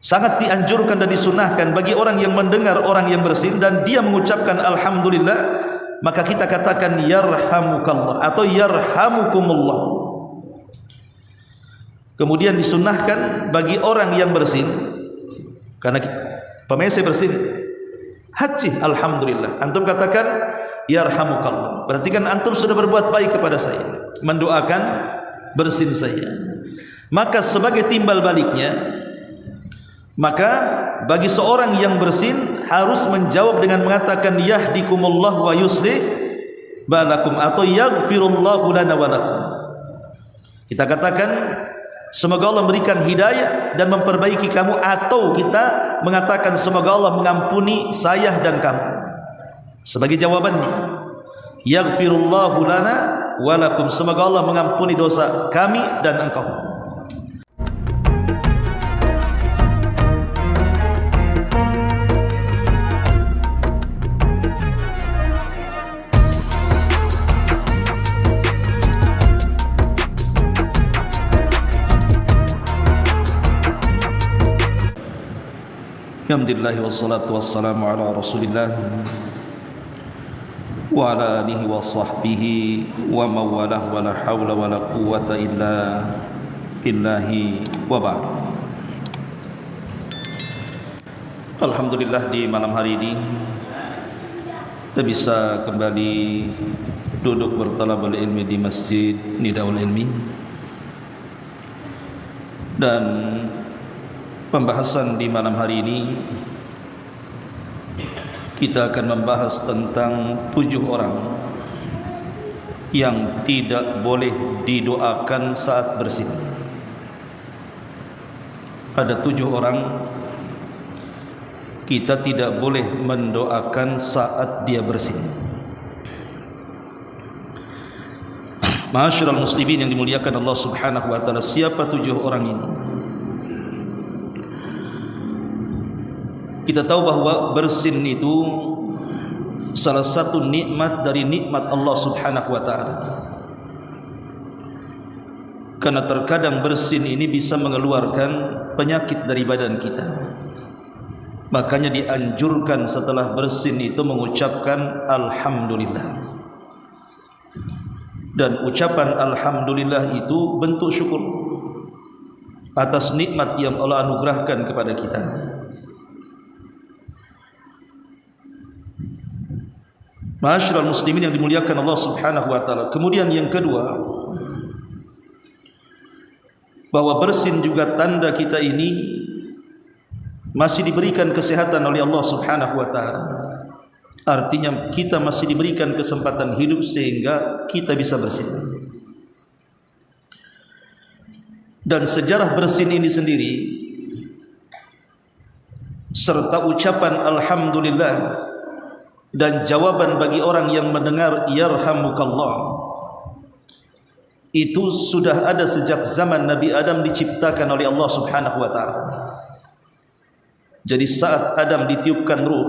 Sangat dianjurkan dan disunahkan bagi orang yang mendengar orang yang bersin dan dia mengucapkan alhamdulillah, maka kita katakan yarhamukallah atau yarhamukumullah. Kemudian disunahkan bagi orang yang bersin, karena pemese bersin haji alhamdulillah, antum katakan yarhamukallah, berarti kan antum sudah berbuat baik kepada saya, mendoakan bersin saya. Maka sebagai timbal baliknya, maka bagi seorang yang bersin harus menjawab dengan mengatakan yahdikumullah wa yuslih balakum atau yaghfirullahu lana wa lakum. Kita katakan semoga Allah memberikan hidayah dan memperbaiki kamu, atau kita mengatakan semoga Allah mengampuni saya dan kamu. Sebagai jawabannya yaghfirullahu lana wa lakum, semoga Allah mengampuni dosa kami dan engkau. Alhamdulillah wassalatu wassalamu ala rasulillah wa ala alihi wa sahbihi wa mawalah wa la hawla wa la quwwata illa billahi wa ba'd. Alhamdulillah, di malam hari ini kita bisa kembali duduk bertalabul ilmi di Masjid Nidaul Ilmi, dan pembahasan di malam hari ini kita akan membahas tentang 7 orang yang tidak boleh didoakan saat bersin. Ada 7 orang kita tidak boleh mendoakan saat dia bersin. Ma'asyiral muslimin yang dimuliakan Allah Subhanahu wa taala, siapa 7 orang ini? Kita tahu bahwa bersin itu salah satu nikmat dari nikmat Allah Subhanahu wa taala. Karena terkadang bersin ini bisa mengeluarkan penyakit dari badan kita. Makanya dianjurkan setelah bersin itu mengucapkan alhamdulillah. Dan ucapan alhamdulillah itu bentuk syukur atas nikmat yang Allah anugerahkan kepada kita. Ma'asyiral muslimin yang dimuliakan Allah Subhanahu wa taala. Kemudian yang kedua, bahwa bersin juga tanda kita ini masih diberikan kesehatan oleh Allah Subhanahu wa taala. Artinya kita masih diberikan kesempatan hidup sehingga kita bisa bersin. Dan sejarah bersin ini sendiri serta ucapan alhamdulillah dan jawaban bagi orang yang mendengar yarhamukallah itu sudah ada sejak zaman Nabi Adam diciptakan oleh Allah Subhanahu wa taala. Jadi saat Adam ditiupkan ruh,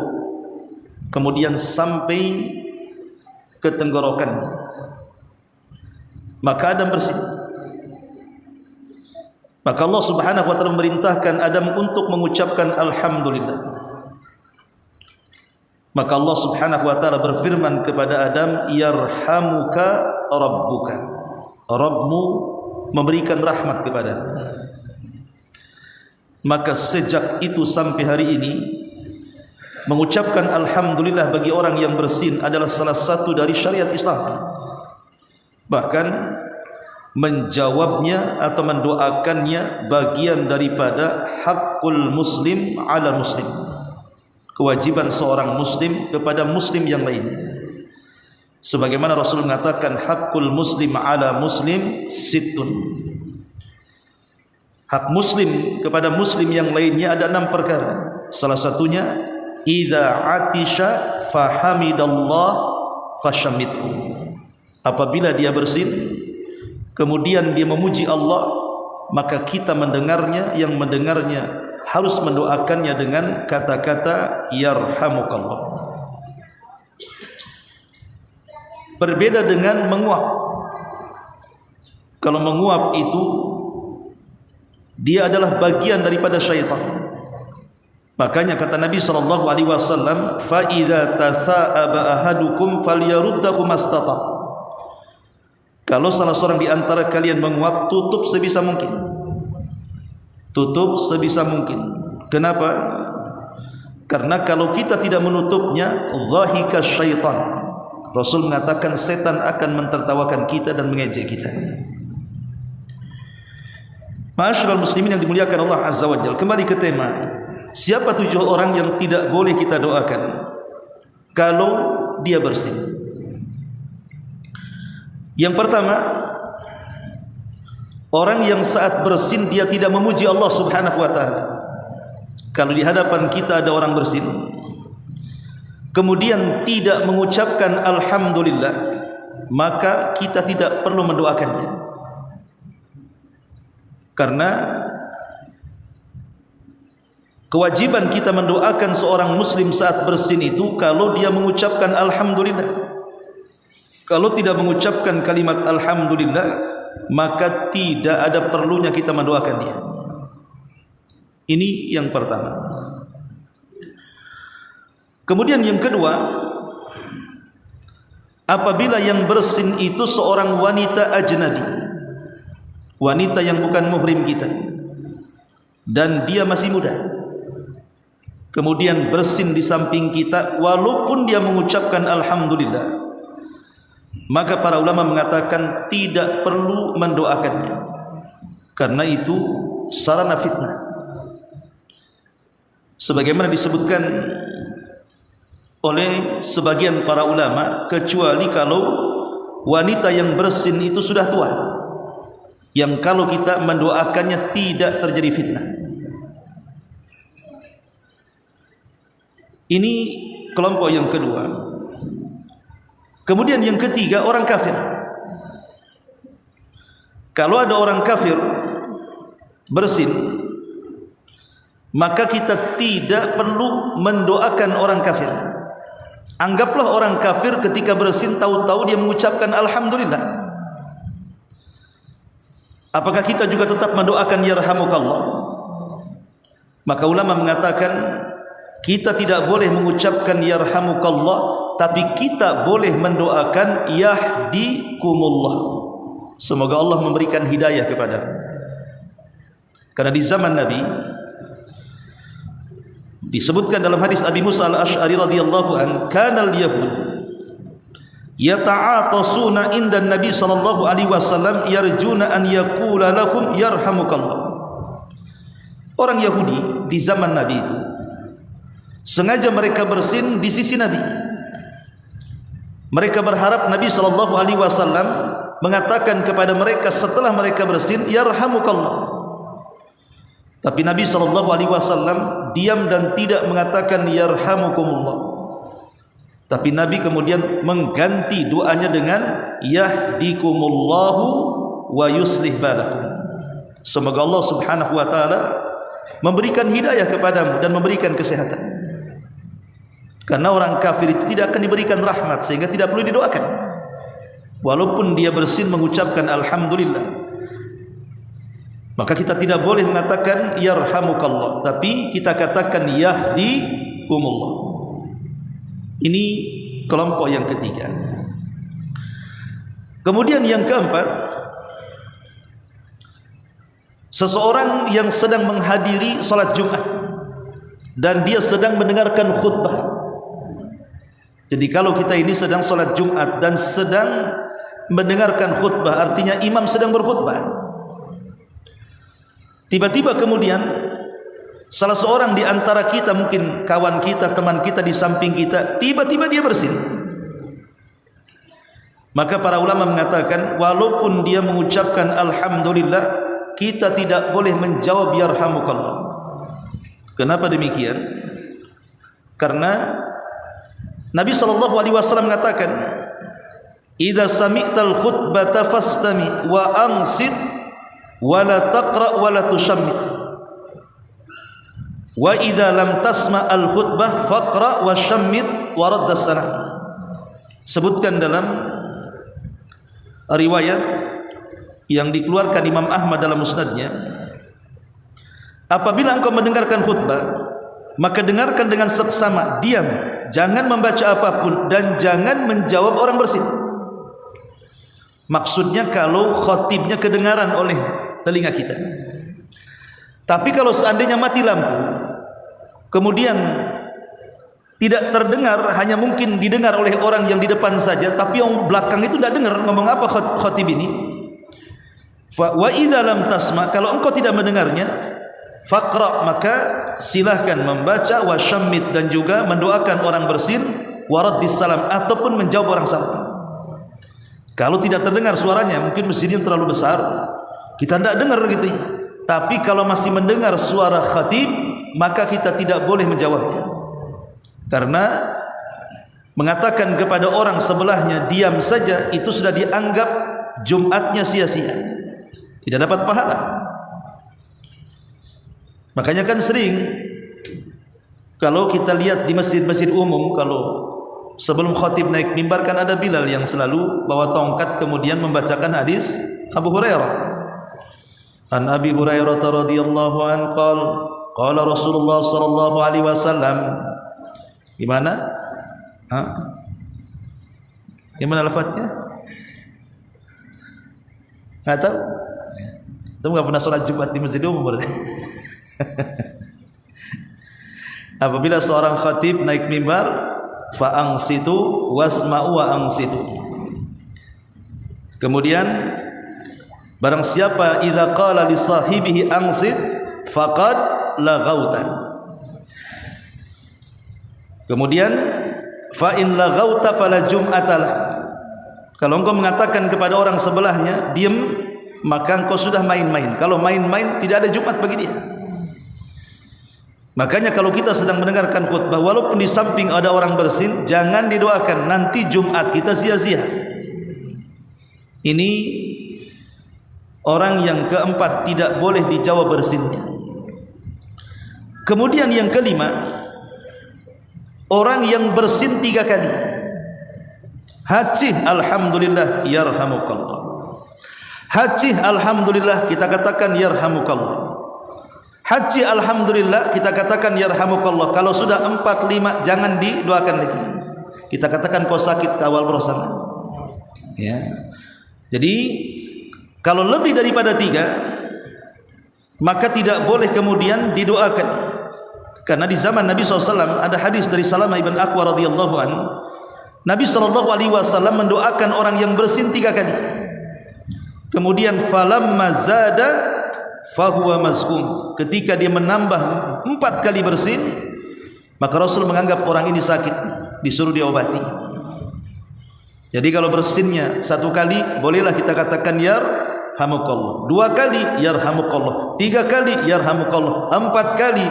kemudian sampai ke tenggorokannya, maka Adam bersin. Maka Allah Subhanahu wa taala memerintahkan Adam untuk mengucapkan alhamdulillah. Maka Allah Subhanahu wa taala berfirman kepada Adam, yarhamuka rabbuka, Rabbmu memberikan rahmat kepadamu. Maka sejak itu sampai hari ini mengucapkan alhamdulillah bagi orang yang bersin adalah salah satu dari syariat Islam. Bahkan menjawabnya atau mendoakannya bagian daripada hakul muslim ala muslim, kewajiban seorang muslim kepada muslim yang lainnya. Sebagaimana Rasul mengatakan hakul muslim ala muslim sittun, hak muslim kepada muslim yang lainnya ada 6 perkara. Salah satunya idza atisha fahamidallah fashamithu, apabila dia bersin kemudian dia memuji Allah, maka kita mendengarnya, yang mendengarnya harus mendoakannya dengan kata-kata yarhamukallah. Berbeda dengan menguap. Kalau menguap itu dia adalah bagian daripada syaitan. Makanya kata Nabi SAW, fa idza tatha'aba ahadukum falyaruddahu mastata. Kalau salah seorang di antara kalian menguap, tutup sebisa mungkin. Tutup sebisa mungkin. Kenapa? Karena kalau kita tidak menutupnya, dhahika syaitan. Rasul mengatakan setan akan mentertawakan kita dan mengejek kita. Ma'asyiral muslimin yang dimuliakan Allah Azza wa Jalla, kembali ke tema. Siapa 7 orang yang tidak boleh kita doakan kalau dia bersin? Yang pertama, orang yang saat bersin dia tidak memuji Allah Subhanahu wa taala. Kalau di hadapan kita ada orang bersin, kemudian tidak mengucapkan alhamdulillah, maka kita tidak perlu mendoakannya. Karena kewajiban kita mendoakan seorang muslim saat bersin itu kalau dia mengucapkan alhamdulillah. Kalau tidak mengucapkan kalimat alhamdulillah, maka tidak ada perlunya kita mendoakan dia. Ini yang pertama. Kemudian yang kedua, apabila yang bersin itu seorang wanita ajnabi, wanita yang bukan muhrim kita, dan dia masih muda, kemudian bersin di samping kita, walaupun dia mengucapkan alhamdulillah, maka para ulama mengatakan tidak perlu mendoakannya, karena itu sarana fitnah. Sebagaimana disebutkan oleh sebagian para ulama, kecuali kalau wanita yang bersin itu sudah tua, yang kalau kita mendoakannya tidak terjadi fitnah. Ini kelompok yang kedua. Kemudian yang ketiga, orang kafir. Kalau ada orang kafir bersin, maka kita tidak perlu mendoakan orang kafir. Anggaplah orang kafir ketika bersin tahu-tahu dia mengucapkan alhamdulillah. Apakah kita juga tetap mendoakan yarhamukallah? Maka ulama mengatakan kita tidak boleh mengucapkan yarhamukallah, tapi kita boleh mendoakan yahdikumullah. Semoga Allah memberikan hidayah kepadamu. Karena di zaman Nabi disebutkan dalam hadis Abi Musa al-Ash'ari radhiyallahu an, kana al-yahud yata'atasuna inda Nabi sallallahu alaihi wasallam yarjuna an yaqula lahum yarhamukallah. Orang Yahudi di zaman Nabi itu sengaja mereka bersin di sisi Nabi. Mereka berharap Nabi sallallahu alaihi wasallam mengatakan kepada mereka setelah mereka bersin, yarhamukallah. Tapi Nabi sallallahu alaihi wasallam diam dan tidak mengatakan yarhamukumullah. Tapi Nabi kemudian mengganti doanya dengan yahdikumullahu wa yuslih balakum. Semoga Allah Subhanahu wa taala memberikan hidayah kepadamu dan memberikan kesehatan. Karena orang kafir itu tidak akan diberikan rahmat, sehingga tidak perlu didoakan. Walaupun dia bersin mengucapkan alhamdulillah, maka kita tidak boleh mengatakan yarhamukallah, tapi kita katakan yahdikumullah. Ini kelompok yang ketiga. Kemudian yang keempat, seseorang yang sedang menghadiri salat Jumat dan dia sedang mendengarkan khutbah. Jadi kalau kita ini sedang salat Jumat dan sedang mendengarkan khutbah, artinya imam sedang berkhutbah. Tiba-tiba kemudian salah seorang di antara kita, mungkin kawan kita, teman kita di samping kita, tiba-tiba dia bersin. Maka para ulama mengatakan walaupun dia mengucapkan alhamdulillah, kita tidak boleh menjawab yarhamukallah. Kenapa demikian? Karena Nabi SAW mengatakan, idza sami'tal khutbata fastami wa ansit wa la taqra wa la tushammit wa idza lam tasma al khutbah faqra wa shammit wa radd as-salam. Sebutkan dalam riwayat yang dikeluarkan Imam Ahmad dalam musnadnya, apabila engkau mendengarkan khutbah, maka dengarkan dengan seksama, diam, jangan membaca apapun dan jangan menjawab orang bersin. Maksudnya kalau khatibnya kedengaran oleh telinga kita. Tapi kalau seandainya mati lampu, kemudian tidak terdengar, hanya mungkin didengar oleh orang yang di depan saja, tapi yang belakang itu tidak dengar ngomong apa khatib ini. Wa idza lam tasma, kalau engkau tidak mendengarnya, faqra, maka silahkan membaca, wa syammit, dan juga mendoakan orang bersin, wa raddis salam, ataupun menjawab orang salam. Kalau tidak terdengar suaranya, mungkin masjidnya terlalu besar, kita tidak dengar gitu ya. Tapi kalau masih mendengar suara khatib, maka kita tidak boleh menjawabnya. Karena mengatakan kepada orang sebelahnya diam saja, itu sudah dianggap Jumatnya sia-sia, tidak dapat pahala. Makanya kan sering kalau kita lihat di masjid-masjid umum, kalau sebelum khatib naik mimbar kan ada Bilal yang selalu bawa tongkat kemudian membacakan hadis Abu Hurairah. An Abi Hurairah radhiyallahu an qala Rasulullah sallallahu alaihi wasallam. Gimana? Gimana lafadznya? Enggak tahu. Kamu enggak pernah salat Jumat di masjid umum berarti. Apabila seorang khatib naik mimbar, fa angsitu wasma'u wa angsitu. Kemudian barang siapa idza qala li sahibihi angsit faqad laghauta. Kemudian fa in laghauta fala jum'atalah. Kalau engkau mengatakan kepada orang sebelahnya diam, maka engkau sudah main-main. Kalau main-main tidak ada Jumat bagi dia. Makanya kalau kita sedang mendengarkan khutbah, walaupun di samping ada orang bersin, jangan didoakan, nanti Jumat kita sia-sia. Ini orang yang keempat, tidak boleh dijawab bersinnya. Kemudian yang kelima, orang yang bersin 3 kali. Hajih alhamdulillah yarhamukallah. Hajih alhamdulillah, kita katakan yarhamukallah. Haji alhamdulillah, kita katakan yarhamukallah. Kalau sudah 4, 5 jangan didoakan lagi. Kita katakan kau sakit ke awal berosan. Ya. Jadi kalau lebih daripada 3, maka tidak boleh kemudian didoakan. Karena di zaman Nabi SAW ada hadis dari Salamah ibn Aqwa radhiyallahu an, Nabi SAW mendoakan orang yang bersin 3 kali. Kemudian falamma zada fahuwa mazkum, ketika dia menambah 4 kali bersin, maka Rasul menganggap orang ini sakit, disuruh diobati. Jadi kalau bersinnya 1 kali, bolehlah kita katakan yarhamukallah. 2 kali yarhamukallah, 3 kali yarhamukallah, 4 kali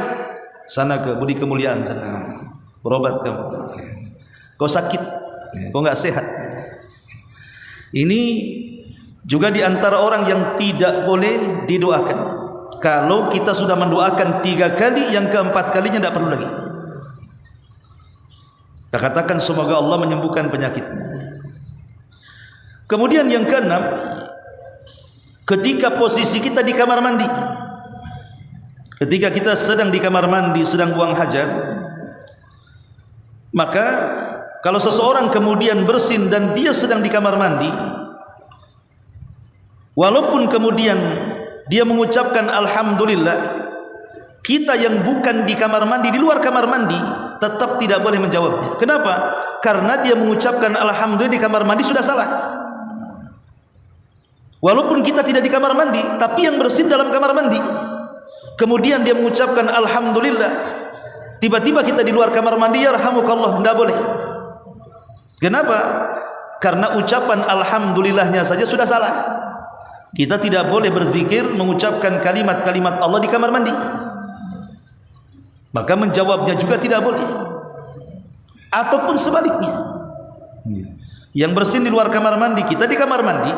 sana ke budi kemuliaan sana, berobat kamu. Kau sakit, kau enggak sehat. Ini juga di antara orang yang tidak boleh didoakan. Kalau kita sudah mendoakan 3 kali, yang keempat kalinya tidak perlu lagi. Kita katakan semoga Allah menyembuhkan penyakitmu. Kemudian yang keenam, ketika posisi kita di kamar mandi, ketika kita sedang di kamar mandi, sedang buang hajat, maka kalau seseorang kemudian bersin dan dia sedang di kamar mandi, walaupun kemudian dia mengucapkan alhamdulillah, kita yang bukan di kamar mandi, di luar kamar mandi, tetap tidak boleh menjawabnya. Kenapa? Karena dia mengucapkan alhamdulillah di kamar mandi sudah salah. Walaupun kita tidak di kamar mandi, tapi yang bersin dalam kamar mandi, kemudian dia mengucapkan alhamdulillah, tiba-tiba kita di luar kamar mandi, yarhamukallah, tidak boleh. Kenapa? Karena ucapan alhamdulillahnya saja sudah salah. Kita tidak boleh berzikir mengucapkan kalimat-kalimat Allah di kamar mandi. Maka menjawabnya juga tidak boleh. Ataupun sebaliknya, yang bersin di luar kamar mandi, kita di kamar mandi,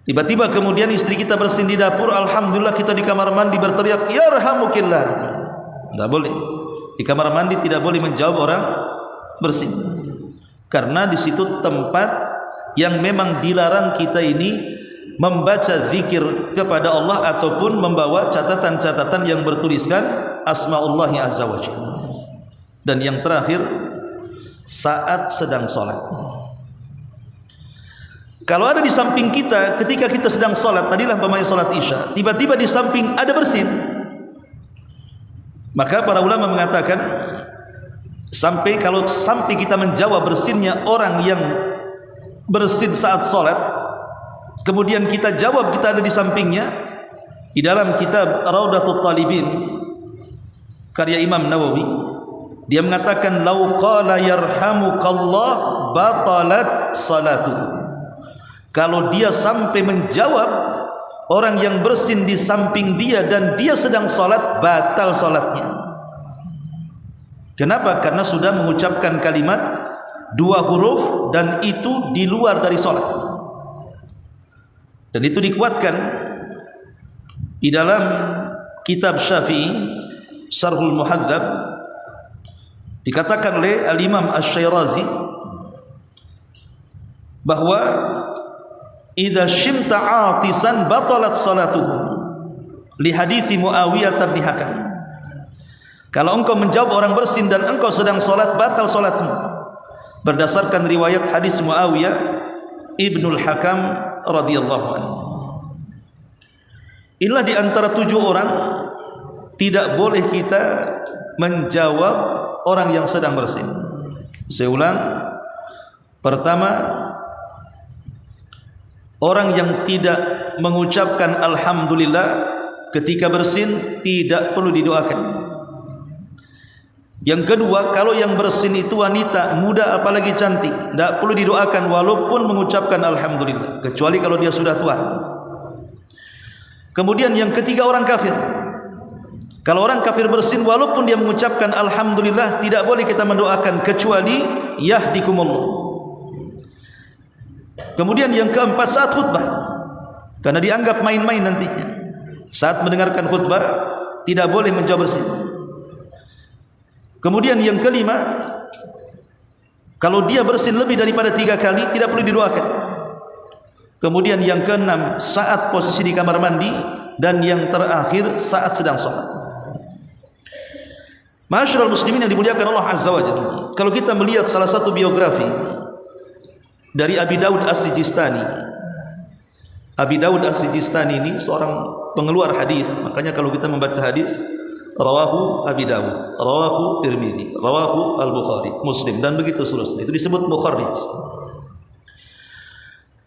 tiba-tiba kemudian istri kita bersin di dapur, alhamdulillah kita di kamar mandi berteriak yarhamukillah. Tidak boleh. Di kamar mandi tidak boleh menjawab orang bersin, karena di situ tempat yang memang dilarang kita ini membaca zikir kepada Allah ataupun membawa catatan-catatan yang bertuliskan asmaullahi azza wa jalla. Dan yang terakhir, saat sedang salat. Kalau ada di samping kita ketika kita sedang salat, tadilah umpamanya salat Isya, tiba-tiba di samping ada bersin, maka para ulama mengatakan sampai kita menjawab bersinnya orang yang bersin saat salat, kemudian kita jawab kita ada di sampingnya, di dalam kitab Raudatul Talibin karya Imam Nawawi, dia mengatakan lau qala yarhamukallah batalat salatuhu. Kalau dia sampai menjawab orang yang bersin di samping dia dan dia sedang salat, batal salatnya. Kenapa? Karena sudah mengucapkan kalimat 2 huruf dan itu di luar dari salat. Dan itu dikuatkan di dalam kitab Syafi'i Syarhul Muhadzab, dikatakan oleh Al-Imam Asy-Syairazi bahwa idza syimta atisan batalat salatuhu li hadithi Muawiyah bin Hakam. Kalau engkau menjawab orang bersin dan engkau sedang salat, batal salatmu, berdasarkan riwayat hadis Muawiyah ibnul Hakam radhiyallahu anhu. Inilah di antara 7 orang tidak boleh kita menjawab orang yang sedang bersin. Saya ulang. Pertama, orang yang tidak mengucapkan alhamdulillah ketika bersin tidak perlu didoakan. Yang kedua, kalau yang bersin itu wanita, muda apalagi cantik, tidak perlu didoakan walaupun mengucapkan alhamdulillah, kecuali kalau dia sudah tua. Kemudian yang ketiga, orang kafir. Kalau orang kafir bersin walaupun dia mengucapkan alhamdulillah, tidak boleh kita mendoakan kecuali yahdikumullah. Kemudian yang keempat, saat khutbah, karena dianggap main-main nantinya. Saat mendengarkan khutbah tidak boleh menjawab bersin. Kemudian yang kelima, kalau dia bersin lebih daripada 3 kali tidak perlu didoakan. Kemudian yang keenam, saat posisi di kamar mandi, dan yang terakhir saat sedang sholat. Ma'asyiral muslimin yang dimuliakan Allah Azza wa Jalla, kalau kita melihat salah satu biografi dari Abi Daud As-Sijistani. Abi Daud As-Sijistani ini seorang pengeluar hadis. Makanya kalau kita membaca hadis, rawahu Abi Daud, rawahu Tirmidzi, rawahu Al-Bukhari, Muslim, dan begitu seterusnya. Itu disebut mukharrij.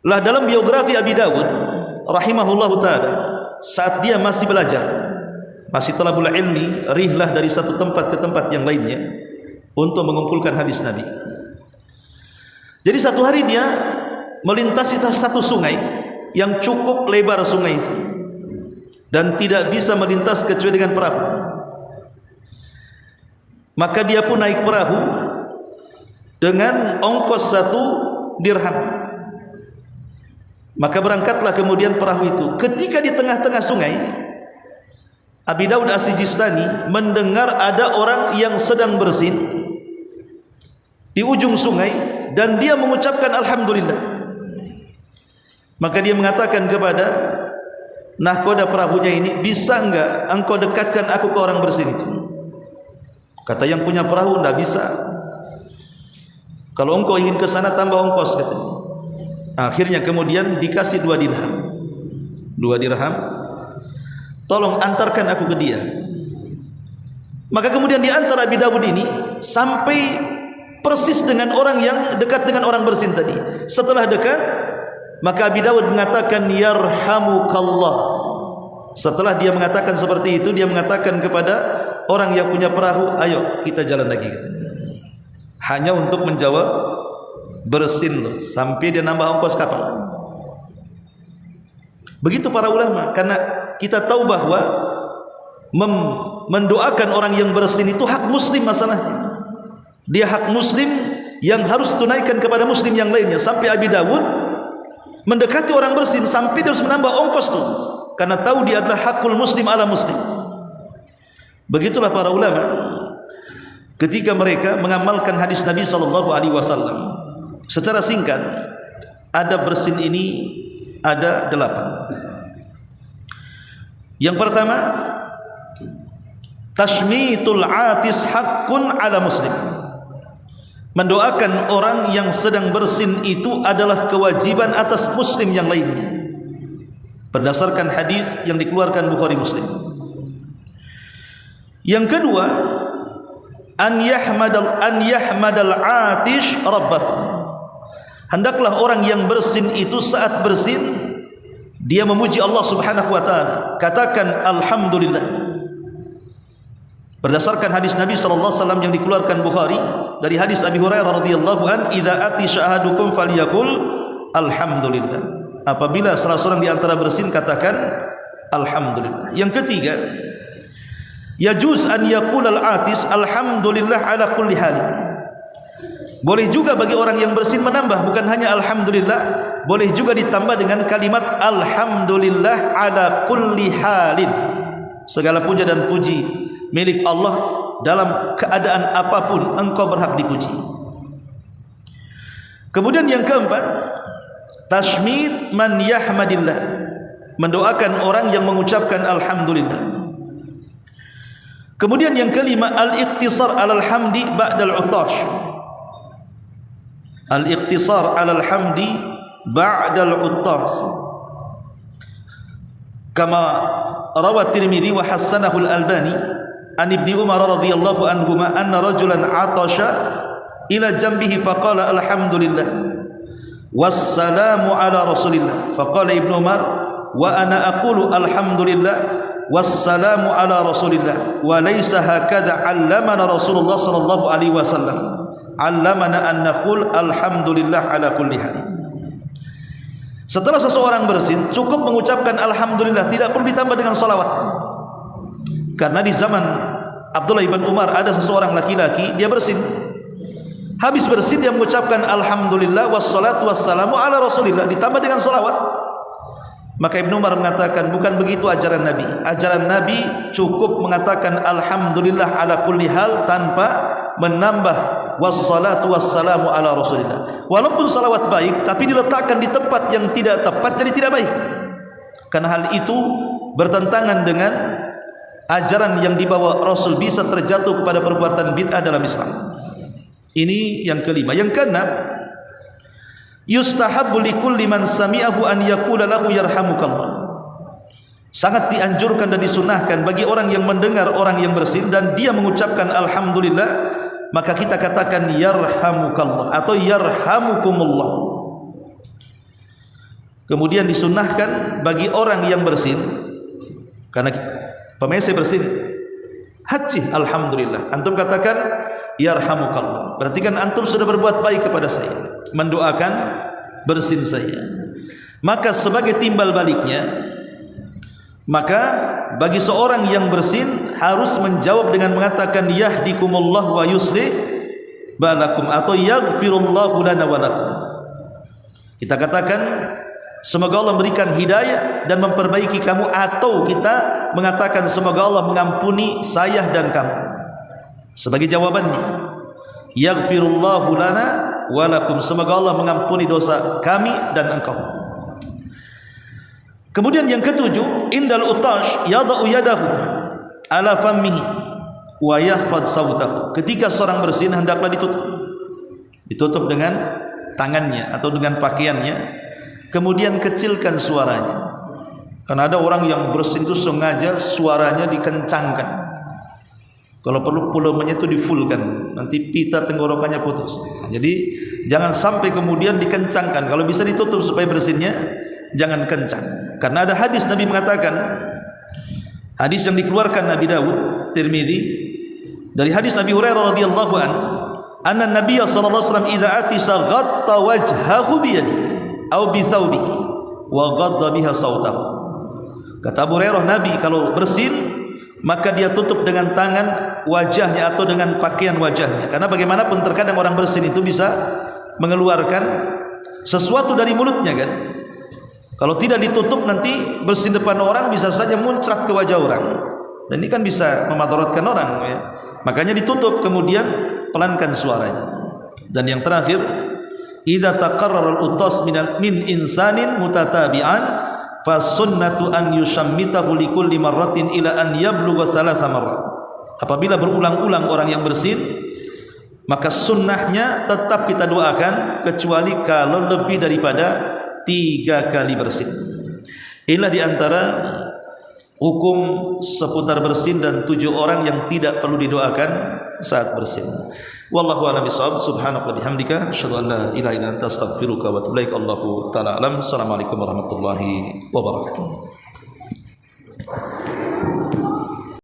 Lah dalam biografi Abi Daud rahimahullahu taala, saat dia masih belajar, masih talabul ilmi, rihlah dari satu tempat ke tempat yang lainnya untuk mengumpulkan hadis Nabi. Jadi satu hari dia melintasi satu sungai yang cukup lebar sungai itu, dan tidak bisa melintas kecuali dengan perahu. Maka dia pun naik perahu dengan ongkos 1 dirham. Maka berangkatlah kemudian perahu itu. Ketika di tengah-tengah sungai, Abi Daud As-Sijistani mendengar ada orang yang sedang bersin di ujung sungai dan dia mengucapkan alhamdulillah. Maka dia mengatakan kepada nahkoda perahunya ini, bisa enggak engkau dekatkan aku ke orang bersin itu? Kata yang punya perahu, enggak bisa. Kalau engkau ingin ke sana tambah ongkos, katanya. Akhirnya kemudian dikasih 2 dirham. 2 dirham. Tolong antarkan aku ke dia. Maka kemudian diantar Abi Daud ini sampai persis dengan orang yang dekat dengan orang bersin tadi. Setelah dekat, maka Abi Daud mengatakan yarhamukallah. Setelah dia mengatakan seperti itu, dia mengatakan kepada orang yang punya perahu, ayo kita jalan lagi, katanya. Hanya untuk menjawab bersin loh, sampai dia nambah ongkos kapal. Begitu para ulama, karena kita tahu bahwa mendoakan orang yang bersin itu hak muslim masalahnya. Dia hak muslim yang harus tunaikan kepada muslim yang lainnya. Sampai Abi Dawud mendekati orang bersin sampai dia harus menambah ongkos tuh, karena tahu dia adalah hakul muslim ala muslim. Begitulah para ulama ketika mereka mengamalkan hadis Nabi SAW. Secara singkat, adab bersin ini ada 8. Yang pertama, tashmitul atis haqqun ala muslim. Mendoakan orang yang sedang bersin itu adalah kewajiban atas muslim yang lainnya, berdasarkan hadis yang dikeluarkan Bukhari Muslim. Yang kedua, an yahmadal atish rabbah. Hendaklah orang yang bersin itu saat bersin dia memuji Allah Subhanahu wa taala, katakan alhamdulillah. Berdasarkan hadis Nabi sallallahu alaihi wasallam yang dikeluarkan Bukhari dari hadis Abi Hurairah radhiyallahu an, idza atisha ahadukum falyaqul alhamdulillah. Apabila salah seorang di antara bersin, katakan alhamdulillah. Yang ketiga, yajuz an yaqul al-atis alhamdulillah ala kulli hal. Boleh juga bagi orang yang bersin menambah, bukan hanya alhamdulillah, boleh juga ditambah dengan kalimat alhamdulillah ala kulli halin. Segala puja dan puji milik Allah, dalam keadaan apapun engkau berhak dipuji. Kemudian yang keempat, tashmid man yahmadillah. Mendoakan orang yang mengucapkan alhamdulillah. Kemudian yang kelima, al-iqtisar alal hamdi ba'dal utash. Al-iqtisar alal hamdi ba'dal utash. Kama rawat Tirmidzi wa hassanahu al-Albani an Ibni Umar radhiyallahu anhuma anna rajulan atasha ila jambihi faqala alhamdulillah wassalamu ala rasulillah. Faqala Ibnu Umar wa ana aqulu alhamdulillah wassalamu ala rasulillah wa laysa hakadha 'allamana Rasulullah sallallahu alaihi wasallam, 'allamana an naqul alhamdulillah ala kulli hal. Setelah seseorang bersin cukup mengucapkan alhamdulillah, tidak perlu ditambah dengan salawat. Karena di zaman Abdullah ibn Umar ada seseorang laki-laki, dia bersin, habis bersin dia mengucapkan alhamdulillah wassalatu wassalamu ala rasulillah, ditambah dengan salawat. Maka Ibnu Umar mengatakan, bukan begitu ajaran Nabi. Ajaran Nabi cukup mengatakan alhamdulillah ala kulli hal tanpa menambah wassalatu wassalamu ala rasulillah. Walaupun salawat baik, tapi diletakkan di tempat yang tidak tepat jadi tidak baik, karena hal itu bertentangan dengan ajaran yang dibawa Rasul, bisa terjatuh kepada perbuatan bid'ah dalam Islam. Ini yang kelima. Yang keenam, yustahabbu likulli man sami'ahu an yaqula lahu yarhamukallah. Sangat dianjurkan dan disunahkan bagi orang yang mendengar orang yang bersin dan dia mengucapkan alhamdulillah, maka kita katakan yarhamukallah atau yarhamukumullah. Kemudian disunahkan bagi orang yang bersin, karena pemese bersin haji alhamdulillah, antum katakan yarhamukallah. Berarti kan antum sudah berbuat baik kepada saya, mendoakan bersin saya. Maka sebagai timbal baliknya, maka bagi seorang yang bersin harus menjawab dengan mengatakan yahdikumullah wa yuslih balakum atau yaghfirullahu lana wa lakum. Kita katakan semoga Allah memberikan hidayah dan memperbaiki kamu, atau kita mengatakan semoga Allah mengampuni saya dan kamu. Sebagai jawabannya, yaghfirullahu lana wa lakum, semoga Allah mengampuni dosa kami dan engkau. Kemudian yang ketujuh, indal utash yada'u yadahu ala fammihi wa yahfad sautahu. Ketika seorang bersin hendaklah ditutup dengan tangannya atau dengan pakaiannya, kemudian kecilkan suaranya. Karena ada orang yang bersin itu sengaja suaranya dikencangkan. Kalau perlu volumenya itu difullkan, nanti pita tenggorokannya putus. Jadi jangan sampai kemudian dikencangkan. Kalau bisa ditutup supaya bersinnya jangan kencang. Karena ada hadis Nabi mengatakan, hadis yang dikeluarkan Nabi Dawud, Tirmidzi, dari hadis Abi Hurairah radhiyallahu anhu, anna Nabiy sallallahu alaihi wasallam idza atisa ghatta wajhahu bi yadihi aw bi thawbihi wa ghadda biha sautahu. Kata Abu Hurairah, Nabi kalau bersin maka dia tutup dengan tangan wajahnya atau dengan pakaian wajahnya. Karena bagaimanapun terkadang orang bersin itu bisa mengeluarkan sesuatu dari mulutnya kan. Kalau tidak ditutup nanti bersin depan orang bisa saja muncrat ke wajah orang, dan ini kan bisa memadaratkan orang ya. Makanya ditutup, kemudian pelankan suaranya. Dan yang terakhir, idza taqarrara al-utas min insanin mutatabi'an fa sunnatu an yushammitahu likulli marratin ila an yablugha thalatha marrat. Apabila berulang-ulang orang yang bersin, maka sunnahnya tetap kita doakan kecuali kalau lebih daripada 3 kali bersin. Inilah di antara hukum seputar bersin dan 7 orang yang tidak perlu didoakan saat bersin. Wallahu a'lam bishawab. Subhanaka wa bihamdika asyhadu an la ilaha illa anta astaghfiruka wa atubu ilaik. Allahu ta'ala alam. Assalamualaikum warahmatullahi wabarakatuh.